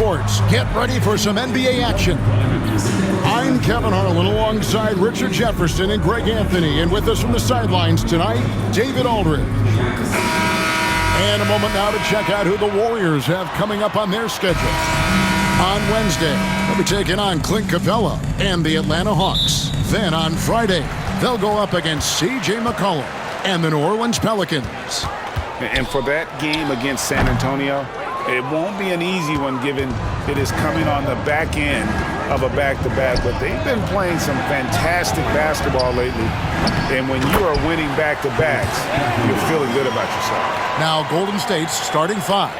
Sports. Get ready for some NBA action. I'm Kevin Harlan alongside Richard Jefferson and Greg Anthony. And with us from the sidelines tonight, David Aldridge. And a moment now to check out who the Warriors have coming up on their schedule. On Wednesday, they'll be taking on Clint Capella and the Atlanta Hawks. Then on Friday, they'll go up against C.J. McCollum and the New Orleans Pelicans. And for that game against San Antonio, it won't be an easy one given it is coming on the back end of a back-to-back. But they've been playing some fantastic basketball lately. And when you are winning back-to-backs, you're feeling good about yourself. Now Golden State's starting five.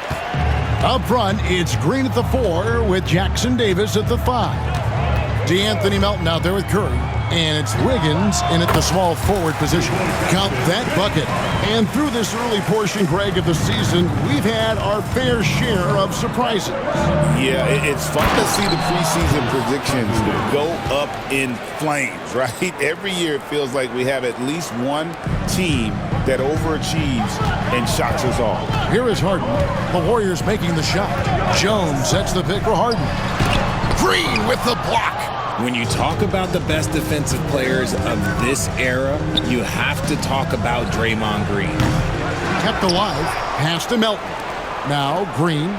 Up front, it's Green at the 4 with Jackson Davis at the 5. DeAnthony Melton out there with Curry. And it's Wiggins in at the small forward position. Count that bucket. And through this early portion, Greg, of the season, we've had our fair share of surprises. Yeah, it's fun to see the preseason predictions go up in flames, right? Every year it feels like we have at least one team that overachieves and shocks us all. Here is Harden. The Warriors making the shot. Jones sets the pick for Harden. Green with the block. When you talk about the best defensive players of this era, you have to talk about Draymond Green. Kept alive, pass to Melton. Now Green.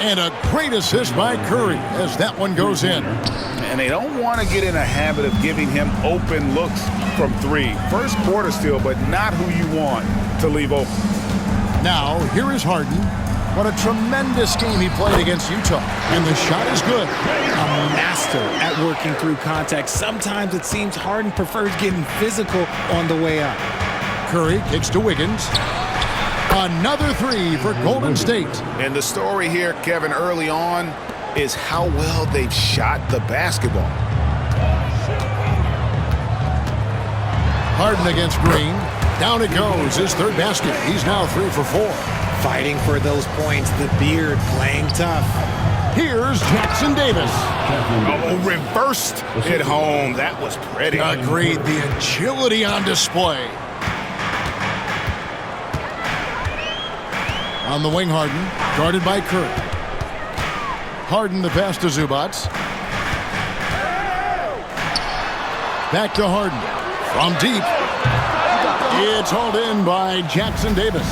And a great assist by Curry as that one goes in. And they don't want to get in a habit of giving him open looks from three. First quarter still, but not who you want to leave open. Now, here is Harden. What a tremendous game he played against Utah. And the shot is good. A master at working through contact. Sometimes it seems Harden prefers getting physical on the way up. Curry kicks to Wiggins. Another three for Golden State. And the story here, Kevin, early on is how well they've shot the basketball. Harden against Green. Down it goes. His third basket. He's now 3 for 4. Fighting for those points, the beard playing tough. Here's Jackson Davis. Oh, reversed at home. That was pretty. Agreed. The agility on display. On the wing, Harden, guarded by Curry. Harden the pass to Zubac. Back to Harden. From deep. It's hauled in by Jackson Davis.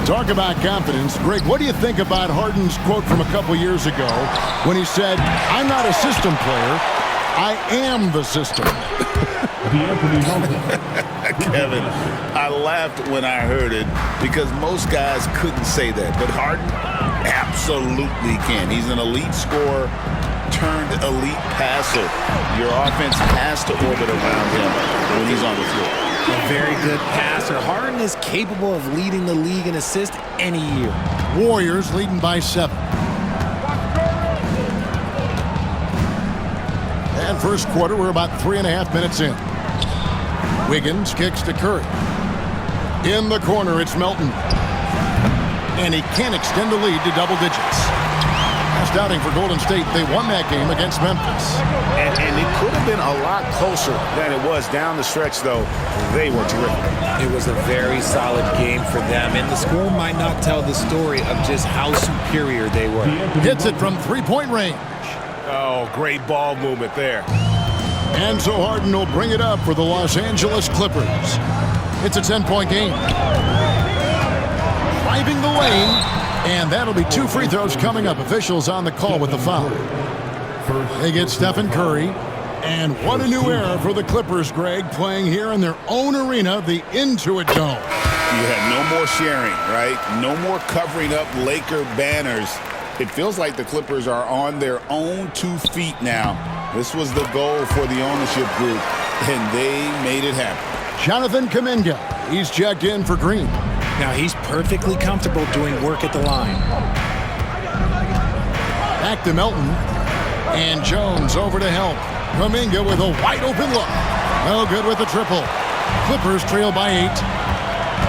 Talk about confidence. Greg, what do you think about Harden's quote from a couple years ago when he said, "I'm not a system player, I am the system"? Kevin, I laughed when I heard it because most guys couldn't say that. But Harden absolutely can. He's an elite scorer turned elite passer. Your offense has to orbit around him when he's on the floor. A very good passer. Harden is capable of leading the league in assists any year. Warriors leading by 7. And first quarter, we're about 3.5 minutes in. Wiggins kicks to Curry. In the corner, it's Melton. And he can't extend the lead to double digits. Last outing for Golden State, they won that game against Memphis. And it could have been a lot closer than it was down the stretch, though. They were terrific. It was a very solid game for them, and the score might not tell the story of just how superior they were. Hits it from three-point range. Oh, great ball movement there. And so Harden will bring it up for the Los Angeles Clippers. It's a 10-point game. Driving the lane, and that'll be 2 free throws coming up. Officials on the call with the foul. They get Stephen Curry. And what a new era for the Clippers, Greg, playing here in their own arena, the Intuit Dome. You have no more sharing, right? No more covering up Laker banners. It feels like the Clippers are on their own 2 feet now. This was the goal for the ownership group, and they made it happen. Jonathan Kuminga, he's checked in for Green. Now he's perfectly comfortable doing work at the line. Back to Melton. And Jones over to help. Kuminga with a wide-open look. No good with the triple. Clippers trail by 8.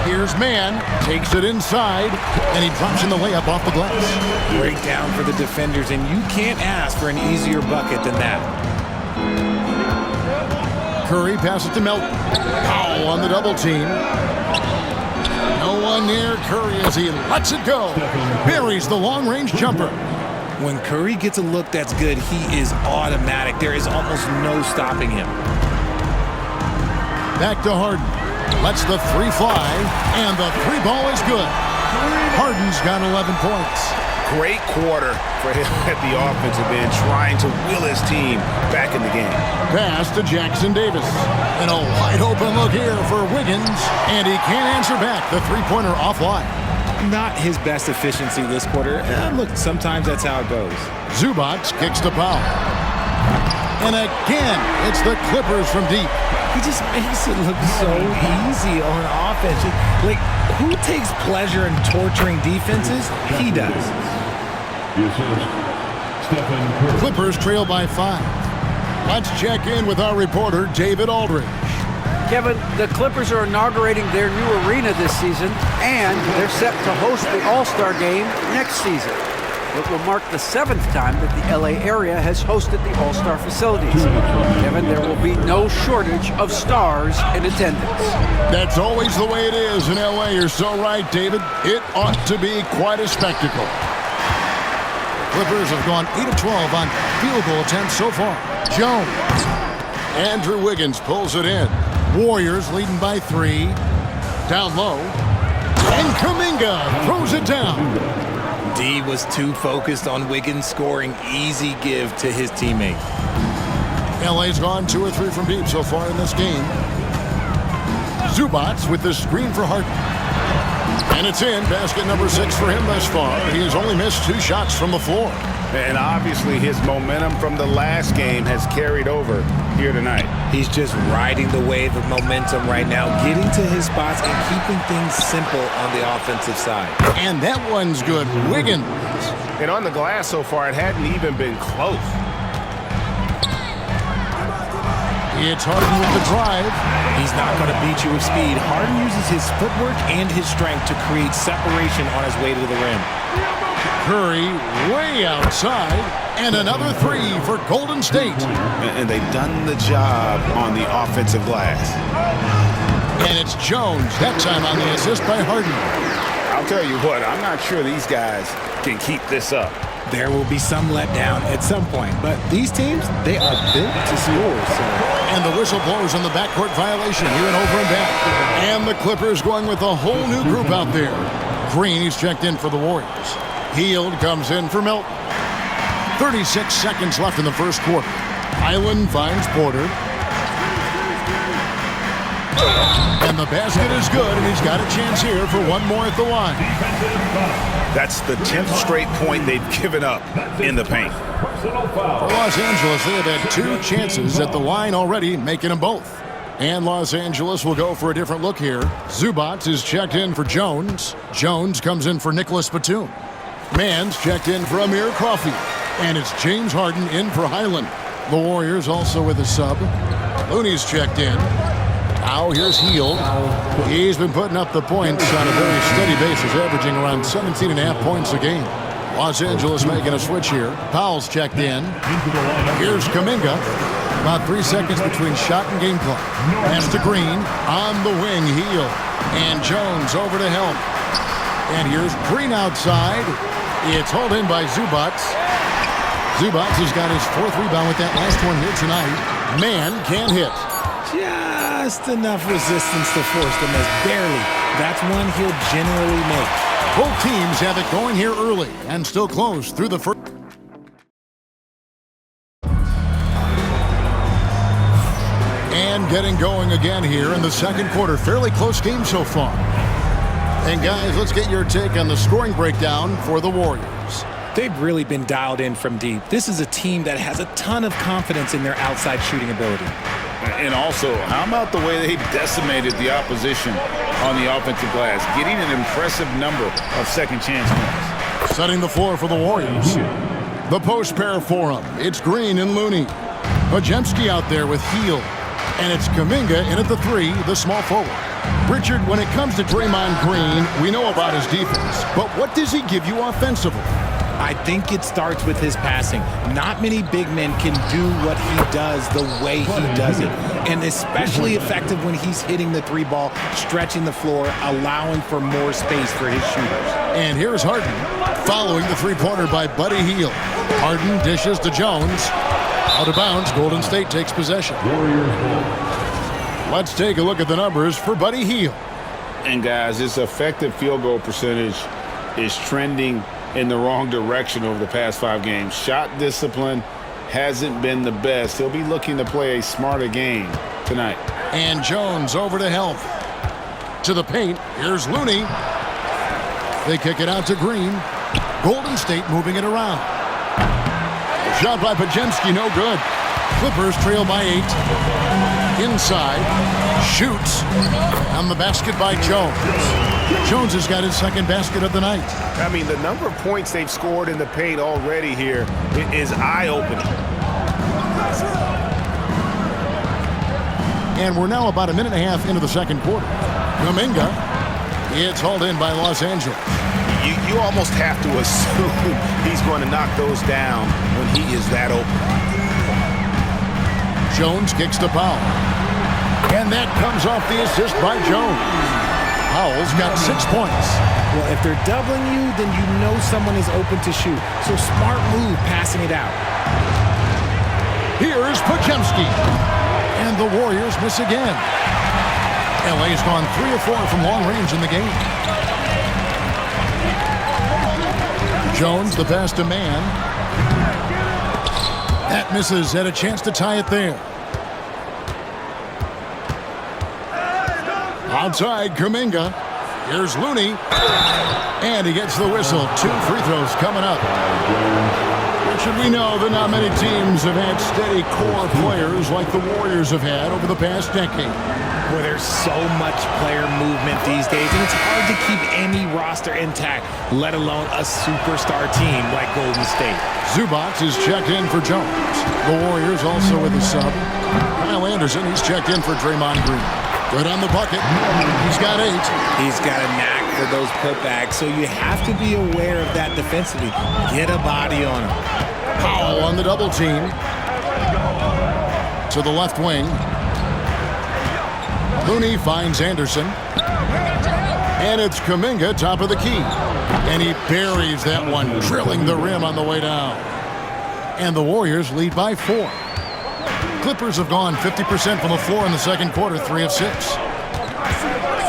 Here's Mann. Takes it inside. And he drops in the layup off the glass. Great down for the defenders, and you can't ask for an easier bucket than that. Curry passes to Melton. Powell on the double team. No one near Curry as he lets it go. Buries the long-range jumper. When Curry gets a look that's good, he is automatic. There is almost no stopping him. Back to Harden. Lets the three fly, and the three ball is good. Harden's got 11 points. Great quarter for him at the offensive end, trying to will his team back in the game. Pass to Jackson Davis. And a wide open look here for Wiggins, and he can't answer back. The three-pointer offline. Not his best efficiency this quarter. Look, sometimes that's how it goes. Zubac kicks to Powell. And again, it's the Clippers from deep. He just makes it look so easy on offense. Like, who takes pleasure in torturing defenses? He does. Clippers trail by 5. Let's check in with our reporter, David Aldridge. Kevin, the Clippers are inaugurating their new arena this season, and they're set to host the All-Star Game next season. It will mark the 7th time that the LA area has hosted the All-Star facilities. Kevin, there will be no shortage of stars in attendance. That's always the way it is in LA. You're so right, David. It ought to be quite a spectacle. Clippers have gone 8 of 12 on field goal attempts so far. Jones. Andrew Wiggins pulls it in. Warriors leading by 3. Down low. And Kuminga throws it down. D was too focused on Wiggins scoring. Easy give to his teammate. LA's gone 2 or 3 from deep so far in this game. Zubac with the screen for Harden. And it's in. Basket number 6 for him thus far. He has only missed 2 shots from the floor. And obviously his momentum from the last game has carried over here tonight. He's just riding the wave of momentum right now, getting to his spots and keeping things simple on the offensive side. And that one's good. Wiggins. And on the glass so far, it hadn't even been close. It's Harden with the drive. He's not going to beat you with speed. Harden uses his footwork and his strength to create separation on his way to the rim. Curry way outside, and another 3 for Golden State. And they've done the job on the offensive glass. And it's Jones, that time on the assist by Harden. I'll tell you what, I'm not sure these guys can keep this up. There will be some letdown at some point, but these teams, they are built to score. And the whistle blows on the backcourt violation here and over and back. And the Clippers going with a whole new group out there. Green, he's checked in for the Warriors. Hield comes in for Milton. 36 seconds left in the first quarter. Highland finds Porter. And the basket is good, and he's got a chance here for one more at the line. That's the 10th straight point they've given up in the paint. For Los Angeles, they have had 2 chances at the line already, making them both. And Los Angeles will go for a different look here. Zubac is checked in for Jones. Jones comes in for Nicholas Batum. Mann's checked in for Amir Coffey. And it's James Harden in for Highland. The Warriors also with a sub. Looney's checked in. Now here's Hield. He's been putting up the points on a very steady basis, averaging around 17.5 points a game. Los Angeles making a switch here. Powell's checked in. Here's Kuminga. About 3 seconds between shot and game clock. Pass to Green. On the wing, Hield. And Jones over to Helm. And here's Green outside. It's hauled in by Zubac. Zubac has got his 4th rebound with that last one here tonight. Man can't hit. Just enough resistance to force the miss. Barely. That's one he'll generally make. Both teams have it going here early and still close through the first. And getting going again here in the second quarter. Fairly close game so far. And guys, let's get your take on the scoring breakdown for the Warriors. They've really been dialed in from deep. This is a team that has a ton of confidence in their outside shooting ability. And also, how about the way they decimated the opposition on the offensive glass, getting an impressive number of second chance points. Setting the floor for the Warriors. The post pair for them. It's Green and Looney. Podziemski out there with Hield. And it's Kuminga in at the 3, the small forward. Richard, when it comes to Draymond Green, we know about his defense. But what does he give you offensively? I think it starts with his passing. Not many big men can do what he does the way he does it. And especially effective when he's hitting the three ball, stretching the floor, allowing for more space for his shooters. And here's Harden following the three-pointer by Buddy Hield. Harden dishes to Jones. Out of bounds, Golden State takes possession. Let's take a look at the numbers for Buddy Hield. And guys, his effective field goal percentage is trending in the wrong direction over the past 5 games. Shot discipline hasn't been the best. He'll be looking to play a smarter game tonight. And Jones over to help. To the paint, here's Looney. They kick it out to Green. Golden State moving it around. Shot by Podziemski, no good. Clippers trail by 8. Inside, shoots. On the basket by Jones. Jones has got his second basket of the night. I mean, the number of points they've scored in the paint already here is eye-opening. And we're now about a minute and a half into the second quarter. Kuminga, it's hauled in by Los Angeles. You almost have to assume he's going to knock those down when he is that open. Jones kicks to Powell. And that comes off the assist by Jones. Powell's got 6 points. Well, if they're doubling you, then you know someone is open to shoot. So smart move passing it out. Here's Podziemski. And the Warriors miss again. LA's gone 3 of 4 from long range in the game. Jones, the pass to man. That misses, had a chance to tie it there. Outside, Kuminga. Here's Looney. And he gets the whistle. 2 free throws coming up. Richard, we know that not many teams have had steady core players like the Warriors have had over the past decade. Where there's so much player movement these days, and it's hard to keep any roster intact, let alone a superstar team like Golden State. Zubac is checked in for Jones. The Warriors also with a sub. Kyle Anderson, he's checked in for Draymond Green. Good on the bucket. He's got 8. He's got a knack for those putbacks, so you have to be aware of that defensively. Get a body on him. Powell on the double team. To the left wing. Looney finds Anderson. And it's Kuminga, top of the key. And he buries that one, drilling the rim on the way down. And the Warriors lead by 4. Clippers have gone 50% from the floor in the second quarter, 3 of 6.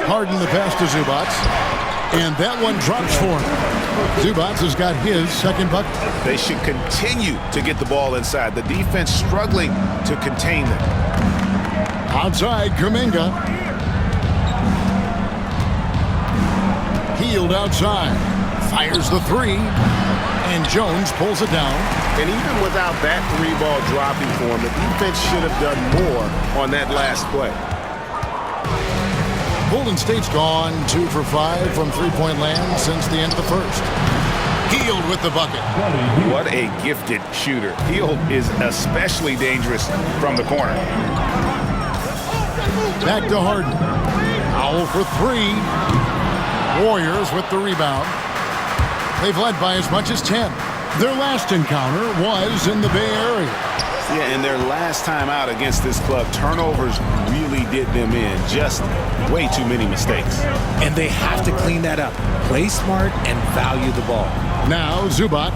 Harden the pass to Zubac. And that one drops for him. Zubac has got his second bucket. They should continue to get the ball inside. The defense struggling to contain them. Outside, Kuminga. Hield outside. Fires the 3. And Jones pulls it down. And even without that 3-ball dropping for him, the defense should have done more on that last play. Golden State's gone 2 for 5 from three-point land since the end of the first. Hield with the bucket. What a gifted shooter. Hield is especially dangerous from the corner. Back to Harden. Powell for 3. Warriors with the rebound. They've led by as much as 10. Their last encounter was in the Bay Area. Yeah, and their last time out against this club, turnovers really did them in. Just way too many mistakes. And they have to clean that up. Play smart and value the ball. Now Zubac,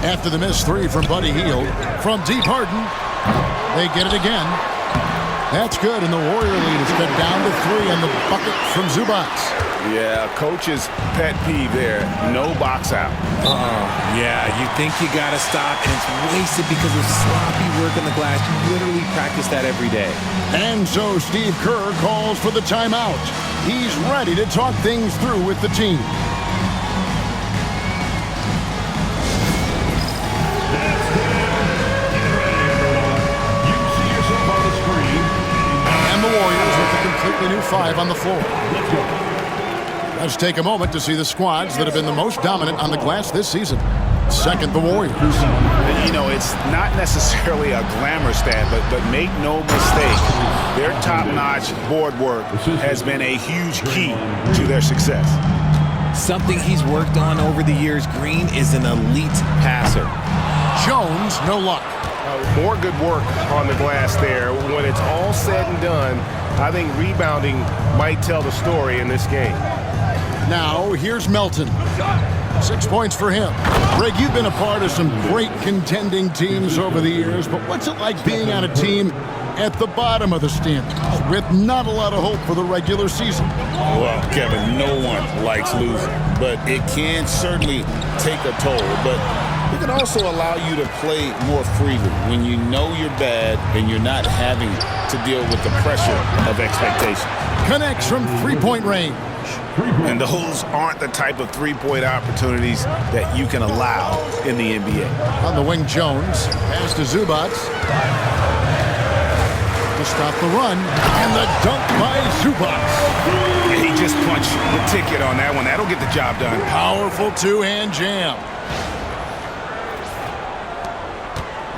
after the missed 3 from Buddy Hield. From deep, Harden. They get it again. That's good, and the Warrior lead is cut down to 3 on the bucket from Zubac. Yeah, coach's pet peeve there. No box out. Yeah, you think you got to stop, and it's wasted because of sloppy work on the glass. You literally practice that every day. And so Steve Kerr calls for the timeout. He's ready to talk things through with the team. And the Warriors with a completely new 5 on the floor. Let's take a moment to see the squads that have been the most dominant on the glass this season. Second, the Warriors. You know, it's not necessarily a glamour stat, but make no mistake, their top-notch board work has been a huge key to their success. something he's worked on over the years. Green is an elite passer. Jones, no luck. More good work on the glass there. When it's all said and done, I think rebounding might tell the story in this game. Now, here's Melton. 6 points for him. Greg, you've been a part of some great contending teams over the years, but what's it like being on a team at the bottom of the standings with not a lot of hope for the regular season? Well, Kevin, no one likes losing, but it can certainly take a toll. But it can also allow you to play more freely when you know you're bad and you're not having to deal with the pressure of expectation. Connects from three-point range. And those aren't the type of three-point opportunities that you can allow in the NBA. On the wing, Jones. Pass to Zubac. To stop the run. And the dunk by Zubac. He just punched the ticket on that one. That'll get the job done. Powerful two-hand jam.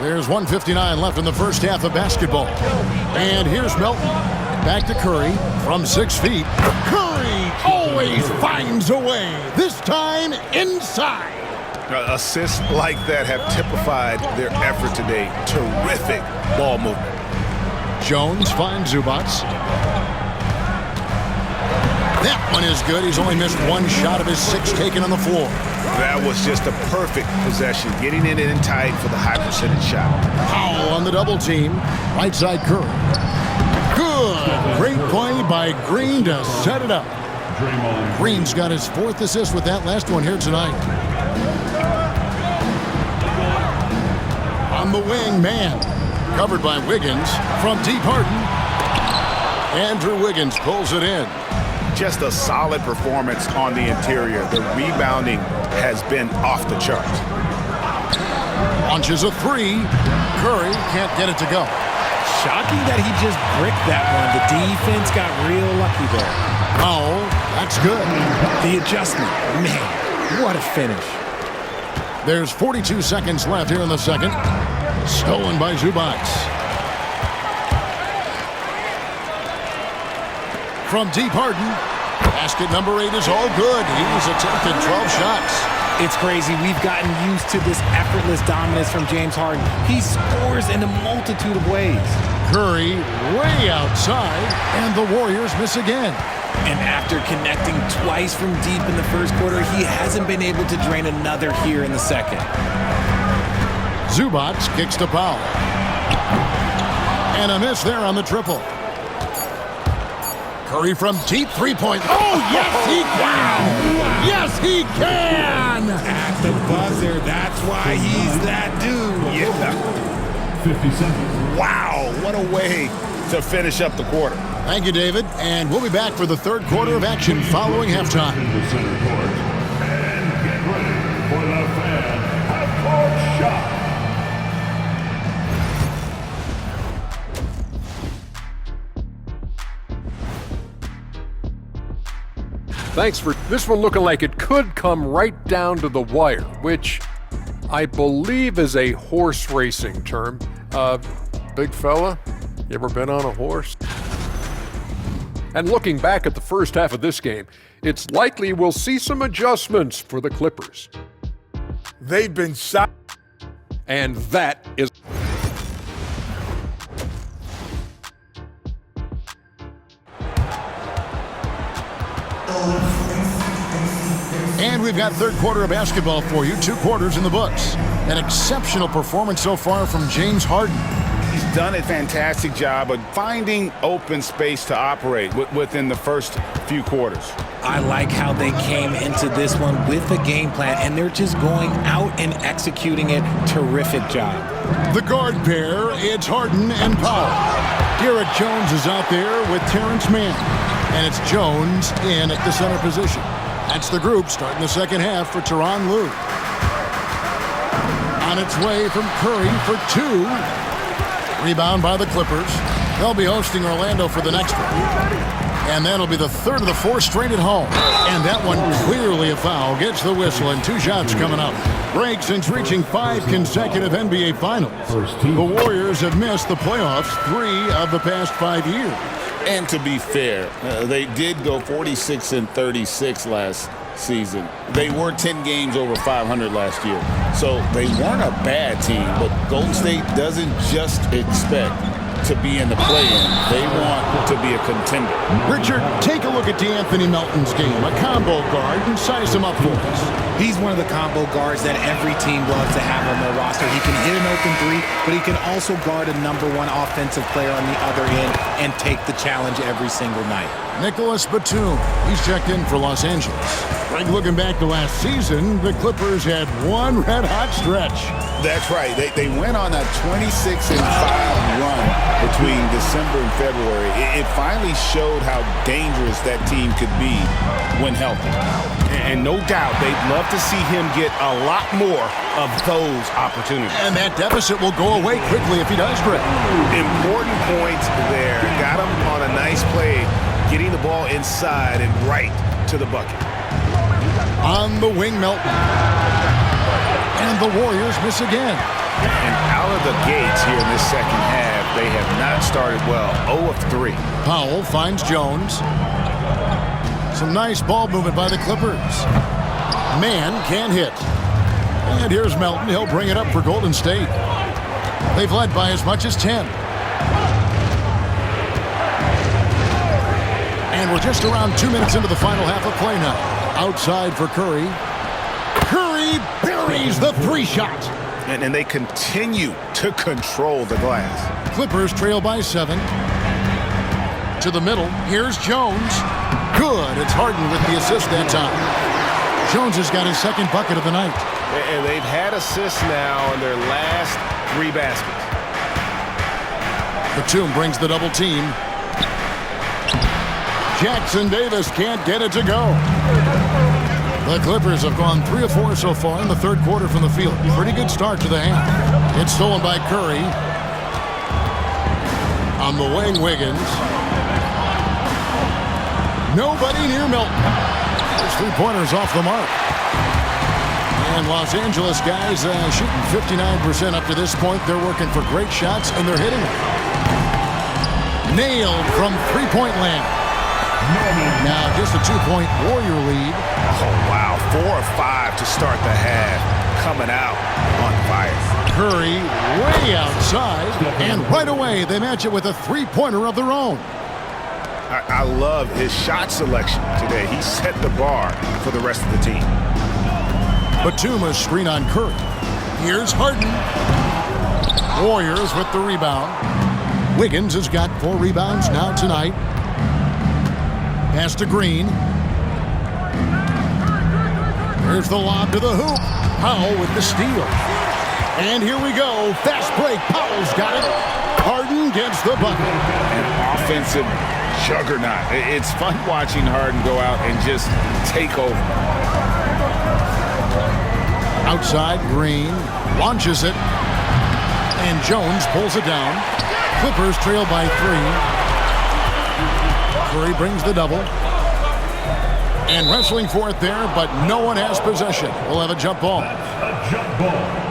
There's 1:59 left in the first half of basketball. And here's Melton. Back to Curry from 6 feet. Curry always finds a way. This time inside. Assists like that have typified their effort today. Terrific ball movement. Jones finds Zubac. That one is good. He's only missed one shot of his 6 taken on the floor. That was just a perfect possession. Getting it in tight for the high percentage shot. Powell on the double team. Right side Curry. Good. Great play by Green to set it up. Green's got his 4th assist with that last one here tonight. On the wing, man. Covered by Wiggins from deep Harden. Andrew Wiggins pulls it in. Just a solid performance on the interior. The rebounding has been off the charts. Launches a 3. Curry can't get it to go. Shocking that he just bricked that one. The defense got real lucky there. Oh, that's good. The adjustment, man, what a finish. There's 42 seconds left here in the second. Stolen by Zubac. From deep Harden. Basket number 8 is all good. He's attempted 12 shots. It's crazy. We've gotten used to this effortless dominance from James Harden. He scores in a multitude of ways. Curry way outside, and the Warriors miss again. And after connecting twice from deep in the first quarter, he hasn't been able to drain another here in the second. Zubac kicks to Powell. And a miss there on the triple. Curry from deep three-point. Oh, yes, he can! Yes, he can! At the buzzer, that's why he's that dude. Yeah. 50 seconds. Wow, what a way to finish up the quarter. Thank you, David. And we'll be back for the third quarter of action following halftime. The center court. And get ready for the fan half-court shot. Thanks for this one looking like it could come right down to the wire, which I believe is a horse racing term. Big fella, you ever been on a horse? And looking back at the first half of this game, it's likely we'll see some adjustments for the Clippers. They've been shot. And that is... And we've got third quarter of basketball for you. 2 quarters in the books. An exceptional performance so far from James Harden. He's done a fantastic job of finding open space to operate within the first few quarters. I like how they came into this one with a game plan, and they're just going out and executing it. Terrific job. The guard pair, it's Harden and Powell. Derek Jones is out there with Terrence Mann. And it's Jones in at the center position. That's the group starting the second half for Tyronn Lue. On its way from Curry for 2. Rebound by the Clippers. They'll be hosting Orlando for the next one. And that'll be the third of the 4 straight at home. And that one clearly a foul. Gets the whistle and 2 shots coming up. Break since reaching 5 consecutive NBA Finals. The Warriors have missed the playoffs 3 of the past 5 years. And to be fair, they did go 46-36 season. They were 10 games over 500 last year. So they weren't a bad team, but Golden State doesn't just expect to be in the play-in. They want to be a contender. Richard, take a look at DeAnthony Melton's game, a combo guard, and size him up for us. He's one of the combo guards that every team loves to have on their roster. He can hit an open three, but he can also guard a #1 offensive player on the other end and take the challenge every single night. Nicholas Batum, he's checked in for Los Angeles. Greg, looking back to last season, the Clippers had one red-hot stretch. That's right. They went on a 26-5 run between December and February. It finally showed how dangerous that team could be when healthy. And no doubt, they'd love to see him get a lot more of those opportunities. And that deficit will go away quickly if he does, Greg. Important points there. Got him on a nice play, getting the ball inside and right to the bucket. On the wing, Melton. And the Warriors miss again. And out of the gates here in this second half, they have not started well. 0 of 3. Powell finds Jones. Some nice ball movement by the Clippers. Man can't hit. And here's Melton. He'll bring it up for Golden State. They've led by as much as 10. And we're just around 2 minutes into the final half of play now. Outside for Curry. Curry buries the 3-shot. And they continue to control the glass. Clippers trail by 7. To the middle. Here's Jones. Good. It's Harden with the assist that time. Jones has got his second bucket of the night. And they've had assists now in their last 3 baskets. Batum brings the double team. Jackson Davis can't get it to go. The Clippers have gone 3 of 4 so far in the third quarter from the field. Pretty good start to the half. It's stolen by Curry. On the wing, Wiggins. Nobody near Melton. Those 3-pointers off the mark. And Los Angeles guys shooting 59% up to this point. They're working for great shots, and they're hitting them. Nailed from three-point land. Now just a 2-point Warrior lead. Oh, wow. 4 of 5 to start the half. Coming out on fire. Curry way outside. And right away, they match it with a 3-pointer of their own. I love his shot selection today. He set the bar for the rest of the team. Batum screen on Curry. Here's Harden. Warriors with the rebound. Wiggins has got 4 rebounds now tonight. Pass to Green. Here's the lob to the hoop. Powell with the steal. And here we go. Fast break. Powell's got it. Harden gets the bucket. An offensive juggernaut. It's fun watching Harden go out and just take over. Outside, Green launches it. And Jones pulls it down. Clippers trail by 3. Curry brings the double. And wrestling for it there, but no one has possession. We'll have a jump ball. A jump ball.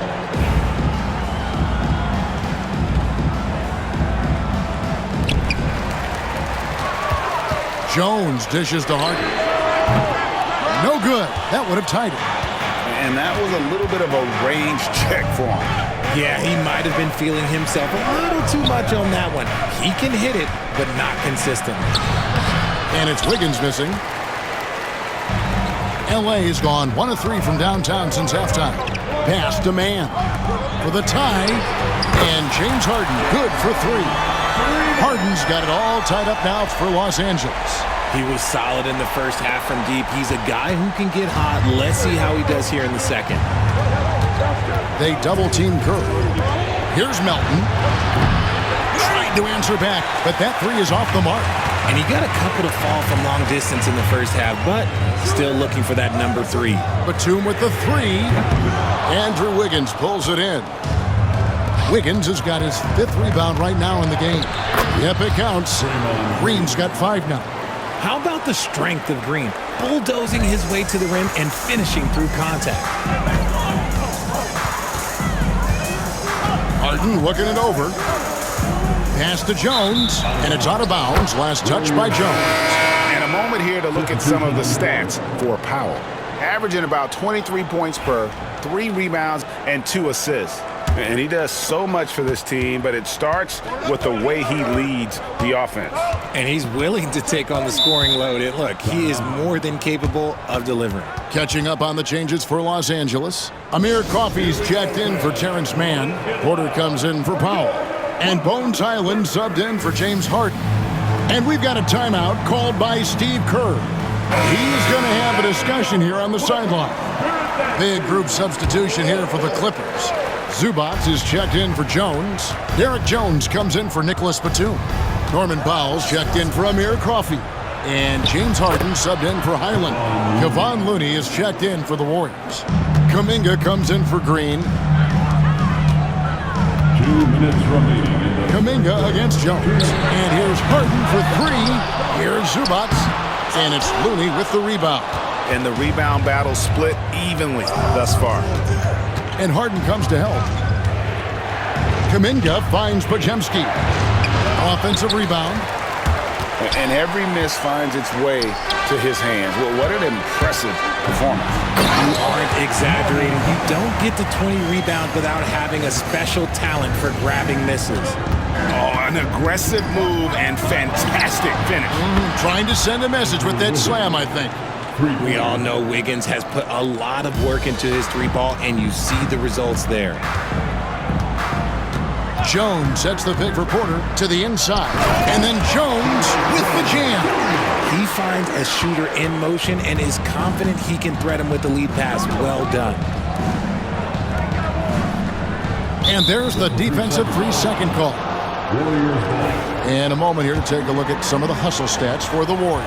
Jones dishes to Harden. No good. That would have tied it. And that was a little bit of a range check for him. Yeah, he might have been feeling himself a little too much on that one. He can hit it, but not consistently. And it's Wiggins missing. L.A.'s gone 1 of 3 from downtown since halftime. Pass to Man for the tie. And James Harden good for 3. Harden's got it all tied up now for Los Angeles. He was solid in the first half from deep. He's a guy who can get hot. Let's see how he does here in the second. They double-team Curry. Here's Melton. Trying to answer back, but that 3 is off the mark. And he got a couple to fall from long distance in the first half, but still looking for that number 3. Batum with the 3. Andrew Wiggins pulls it in. Wiggins has got his 5th rebound right now in the game. Yep, it counts. Green's got 5 now. How about the strength of Green? Bulldozing his way to the rim and finishing through contact. Harden looking it over. Pass to Jones, and it's out of bounds. Last touch by Jones. And a moment here to look at some of the stats for Powell. Averaging about 23 points per, 3 rebounds, and 2 assists. And he does so much for this team, but it starts with the way he leads the offense. And he's willing to take on the scoring load. And look, he is more than capable of delivering. Catching up on the changes for Los Angeles. Amir Coffey's checked in for Terrence Mann. Porter comes in for Powell. And Bones Highland subbed in for James Harden. And we've got a timeout called by Steve Kerr. He's going to have a discussion here on the sideline. Big group substitution here for the Clippers. Zubac is checked in for Jones. Derek Jones comes in for Nicholas Batum. Norman Powell's checked in for Amir Coffey. And James Harden subbed in for Highland. Kevon Looney is checked in for the Warriors. Kuminga comes in for Green. 2 minutes remaining in the Kuminga against Jones. And here's Harden for 3. Here's Zubac. And it's Looney with the rebound. And the rebound battle split evenly thus far. And Harden comes to help. Kuminga finds Podziemski. Offensive rebound. And every miss finds its way to his hands. Well, what an impressive performance. You aren't exaggerating. You don't get to 20 rebounds without having a special talent for grabbing misses. Oh, an aggressive move and fantastic finish. Trying to send a message with that slam, I think. We all know Wiggins has put a lot of work into his 3-ball, and you see the results there. Jones sets the pick for Porter to the inside. And then Jones with the jam. He finds a shooter in motion and is confident he can thread him with the lead pass. Well done. And there's the defensive 3-second call. And a moment here to take a look at some of the hustle stats for the Warriors.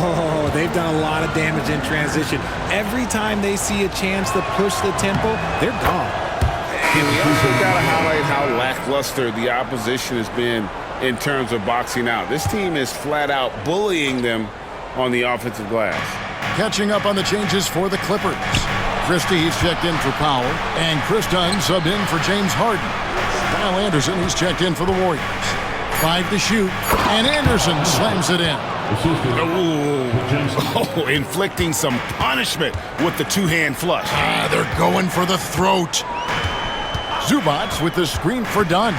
Oh, they've done a lot of damage in transition. Every time they see a chance to push the tempo, they're gone. And we also got to highlight how lackluster the opposition has been in terms of boxing out. This team is flat out bullying them on the offensive glass. Catching up on the changes for the Clippers. Christie, he's checked in for Powell. And Chris Dunn subbed in for James Harden. Kyle Anderson, he's checked in for the Warriors. 5 to shoot. And Anderson slams it in. Oh, inflicting some punishment with the 2-hand flush. They're going for the throat. Zubac with the screen for Dunn.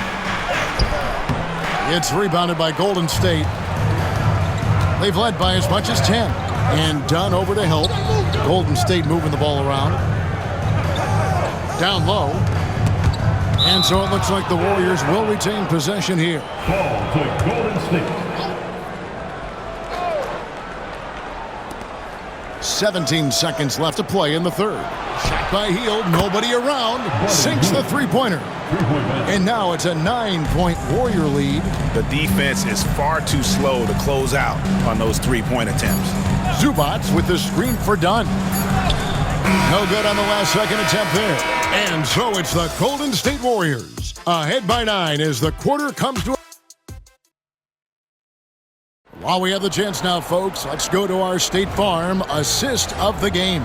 It's rebounded by Golden State. They've led by as much as 10. And Dunn over to help. Golden State moving the ball around. Down low. And so it looks like the Warriors will retain possession here. ball to Golden State. 17 seconds left to play in the third. Shot by Hield, nobody around. Sinks the three-pointer. And now it's a 9-point Warrior lead. The defense is far too slow to close out on those 3-point attempts. Zubac with the screen for Dunn. No good on the last second attempt there. And so it's the Golden State Warriors ahead by 9 as the quarter comes to. While we have the chance now, folks, let's go to our State Farm assist of the game.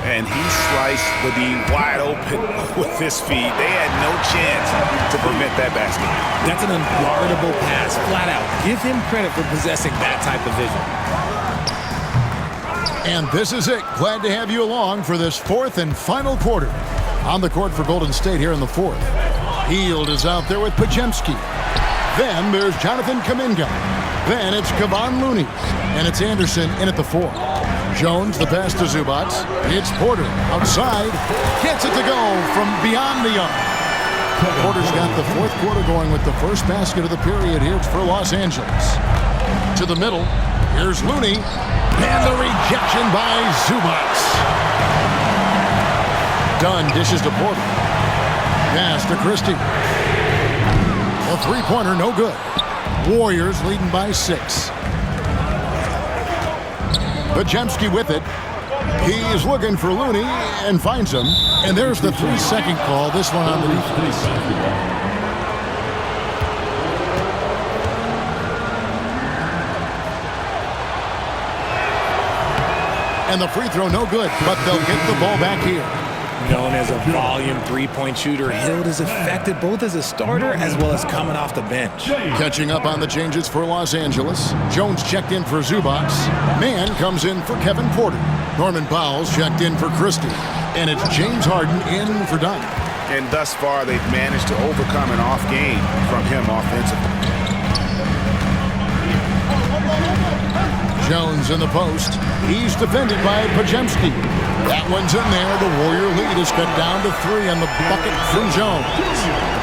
And he sliced the D wide open with his feet. They had no chance to prevent that basket. That's an unguardable pass, flat out. Give him credit for possessing that type of vision. And this is it. Glad to have you along for this fourth and final quarter. On the court for Golden State here in the fourth. Hield is out there with Podziemski. Then there's Jonathan Kuminga. Then it's Kevon Looney. And it's Anderson in at the 4. Jones, the pass to Zubac. It's Porter outside. Gets it to go from beyond the arc. Porter's got the fourth quarter going with the first basket of the period here for Los Angeles. To the middle. Here's Looney. And the rejection by Zubac. Dunn dishes to Porter. Pass to Christie. A three-pointer, no good. Warriors leading by 6. Podziemski with it. He's looking for Looney and finds him. And there's the 3-second call. This one on the defense. And the free throw, no good. But they'll get the ball back here. Known as a volume three-point shooter, Hield is effective both as a starter as well as coming off the bench. Catching up on the changes for Los Angeles. Jones checked in for Zubac. Mann comes in for Kevin Porter. Norman Powell's checked in for Christie. And it's James Harden in for Dunn. And thus far, they've managed to overcome an off game from him offensively. Jones in the post. He's defended by Podziemski. That one's in there. The Warrior lead is cut down to 3 on the bucket from Jones.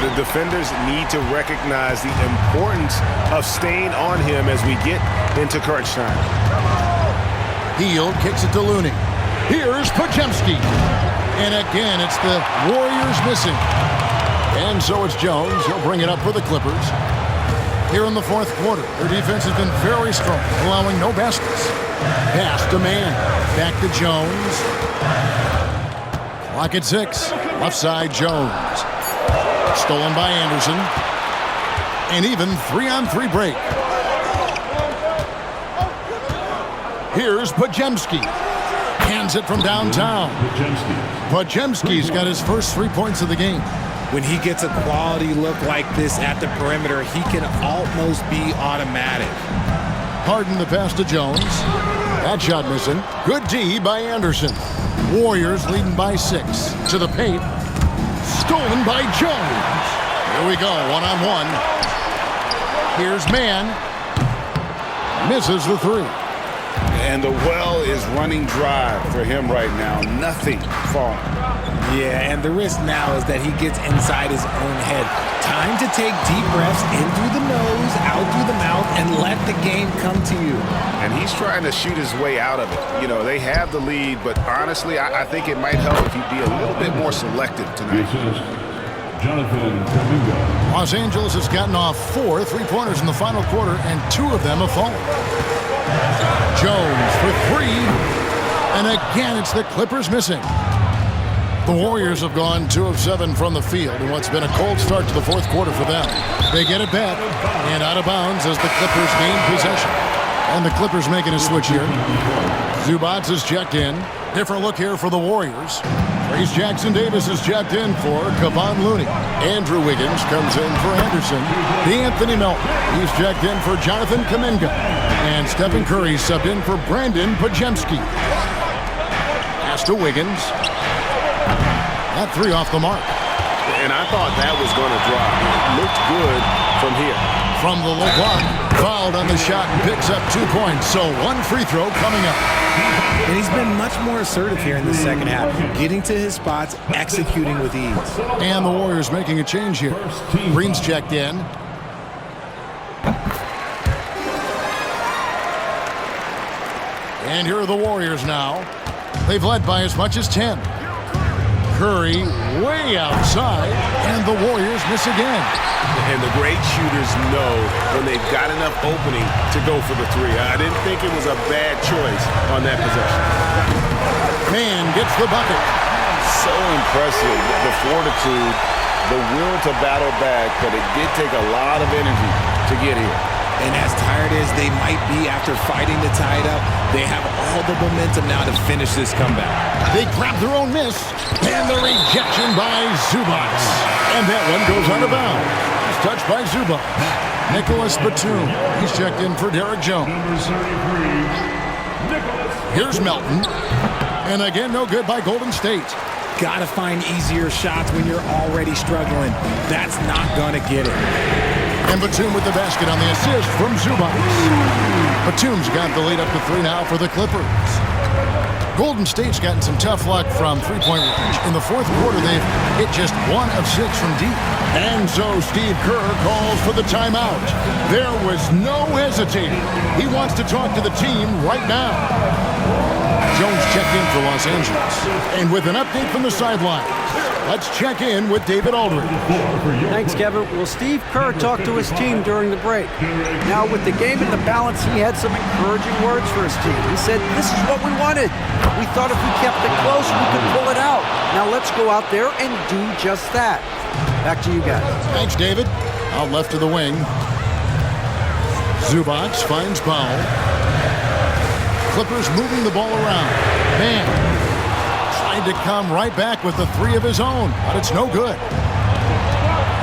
The defenders need to recognize the importance of staying on him as we get into crunch time. Hield kicks it to Looney. Here's Podziemski. And again, it's the Warriors missing. And so it's Jones. He'll bring it up for the Clippers. Here in the fourth quarter, their defense has been very strong, allowing no baskets. Pass to Mann. Back to Jones. Clock at 6. Left side, Jones. Stolen by Anderson. And even 3-on-3 break. Here's Podziemski. Hands it from downtown. Podziemski's got his first 3 points of the game. When he gets a quality look like this at the perimeter, he can almost be automatic. Harden the pass to Jones. That shot missing. Good D by Anderson. Warriors leading by 6. To the paint. Stolen by Jones. Here we go, one-on-one. Here's Mann. Misses the 3. And the well is running dry for him right now. Nothing falling. Yeah, and the risk now is that he gets inside his own head. Time to take deep breaths in through the nose, out through the mouth, and let the game come to you. And he's trying to shoot his way out of it. You know, they have the lead, but honestly, I think it might help if he'd be a little bit more selective tonight. Jonathan Kuminga. Los Angeles has gotten off 4 3-pointers in the final quarter, and 2 of them have fallen. Jones for 3. And again, it's the Clippers missing. The Warriors have gone 2 of 7 from the field in what's been a cold start to the fourth quarter for them. They get it back and out of bounds as the Clippers gain possession. And the Clippers making a switch here. Zubac is checked in. Different look here for the Warriors. Trace Jackson-Davis is checked in for Kevon Looney. Andrew Wiggins comes in for Anderson. D'Anthony Melton, he's checked in for Jonathan Kuminga. And Stephen Curry subbed in for Brandon Podziemski. Pass to Wiggins. That 3 off the mark. And I thought that was going to drop. It looked good from here. From the low block, fouled on the shot and picks up 2 points. So 1 free throw coming up. And he's been much more assertive here in the second half, getting to his spots, executing with ease. And the Warriors making a change here. Green's checked in. And here are the Warriors now. They've led by as much as 10. Curry way outside, and the Warriors miss again. And the great shooters know when they've got enough opening to go for the 3. I didn't think it was a bad choice on that possession. Mann gets the bucket. So impressive, the fortitude, the will to battle back, but it did take a lot of energy to get here. And as tired as they might be after fighting to tie it up, they have all the momentum now to finish this comeback. They grab their own miss, and the rejection by Zubac. And that one goes out of bounds. It's touched by Zubac. Nicholas Batum, he's checked in for Derek Jones. Here's Melton. And again, no good by Golden State. Gotta find easier shots when you're already struggling. That's not gonna get it. And Batum with the basket on the assist from Zubac. Batum's got the lead up to 3 now for the Clippers. Golden State's gotten some tough luck from three-point range. In the fourth quarter, they've hit just 1 of 6 from deep. And so Steve Kerr calls for the timeout. There was no hesitating. He wants to talk to the team right now. Jones checked in for Los Angeles. And with an update from the sideline, let's check in with David Aldridge. Thanks, Kevin. Well, Steve Kerr talked to his team during the break. Now, with the game in the balance, he had some encouraging words for his team. He said, this is what we wanted. We thought if we kept it close, we could pull it out. Now, let's go out there and do just that. Back to you guys. Thanks, David. Out left to the wing. Zubac finds Powell. Clippers moving the ball around. Mann tries Tried to come right back with the three of his own, but it's no good.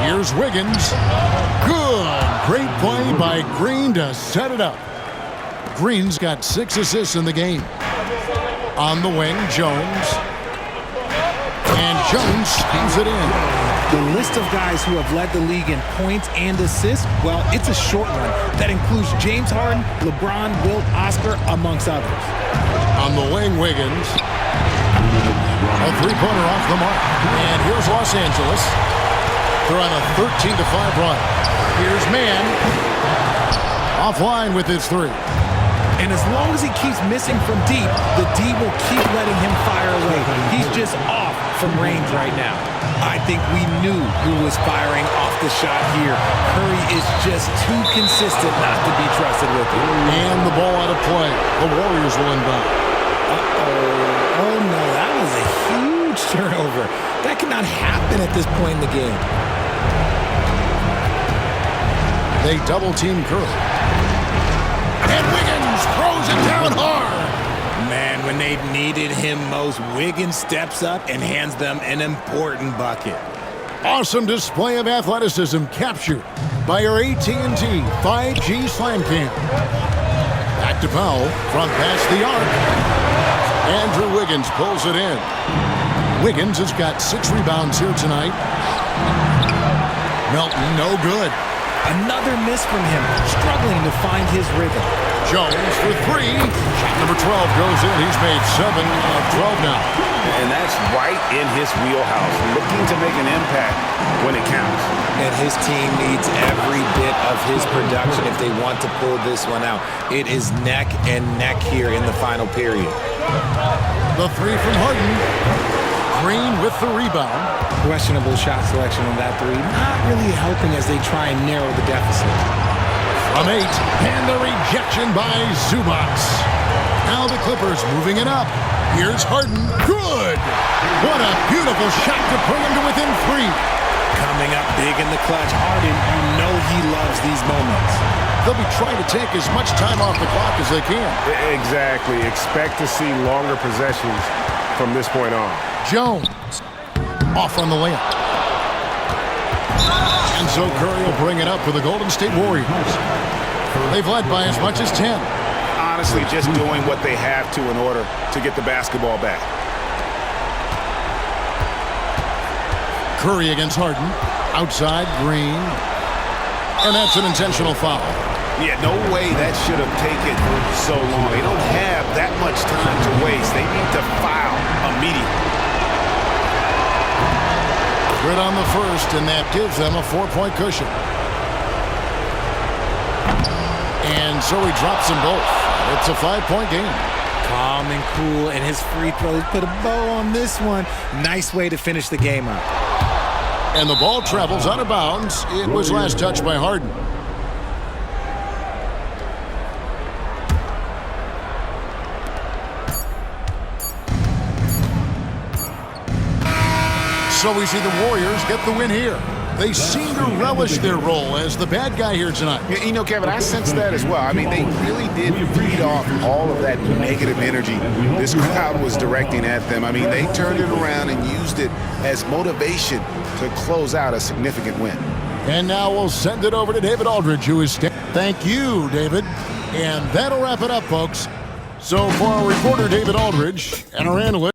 Here's Wiggins. Good. Great play by Green to set it up. Green's got 6 assists in the game. On the wing, Jones. And Jones steams it in. The list of guys who have led the league in points and assists, well, it's a short one that includes James Harden, LeBron, Wilt, Oscar, amongst others. On the wing, Wiggins. A three-pointer off the mark. And here's Los Angeles. They're on a 13-5 run. Here's Mann. Offline with his three. And as long as he keeps missing from deep, the D will keep letting him fire away. He's just off from range right now. I think we knew who was firing off the shot here. Curry is just too consistent not to be trusted with it. And the ball out of play. The Warriors will inbound. Oh no, that was a huge turnover. That cannot happen at this point in the game. They double-team Curry. And Wiggins throws it down hard. Man, when they needed him most, Wiggins steps up and hands them an important bucket. Awesome display of athleticism captured by our AT&T 5G Slam Cam. Back to Powell from past the arc. Andrew Wiggins pulls it in. Wiggins has got 6 rebounds here tonight. Melton, no good. Another miss from him, struggling to find his rhythm. Jones for 3. Shot number 12 goes in. He's made 7 of 12 now. And that's right in his wheelhouse, looking to make an impact when it counts. And his team needs every bit of his production if they want to pull this one out. It is neck and neck here in the final period. The 3 from Harden. Green with the rebound. Questionable shot selection on that 3. Not really helping as they try and narrow the deficit. From 8, and the rejection by Zubac. Now the Clippers moving it up. Here's Harden. Good! What a beautiful shot to bring him to within 3. Coming up big in the clutch. Harden, you know he loves these moments. They'll be trying to take as much time off the clock as they can. Exactly. Expect to see longer possessions from this point on. Jones off on the layup. And so Curry will bring it up for the Golden State Warriors. They've led by as much as 10. Honestly, just doing what they have to in order to get the basketball back. Curry against Harden. Outside, Green. And that's an intentional foul. Yeah, no way that should have taken so long. They don't have that much time to waste. They need to foul immediately. Good on the first, and that gives them a 4-point cushion. And so he drops them both. It's a 5-point game. Calm and cool, and his free throws put a bow on this one. Nice way to finish the game up. And the ball travels out of bounds. It was last touched by Harden. So we see the Warriors get the win here. They seem to relish their role as the bad guy here tonight. You know, Kevin, I sense that as well. I mean, they really did feed off all of that negative energy this crowd was directing at them. I mean, they turned it around and used it as motivation to close out a significant win. And now we'll send it over to David Aldridge, who is... Thank you, David. And that'll wrap it up, folks. So for our reporter, David Aldridge, and our analyst...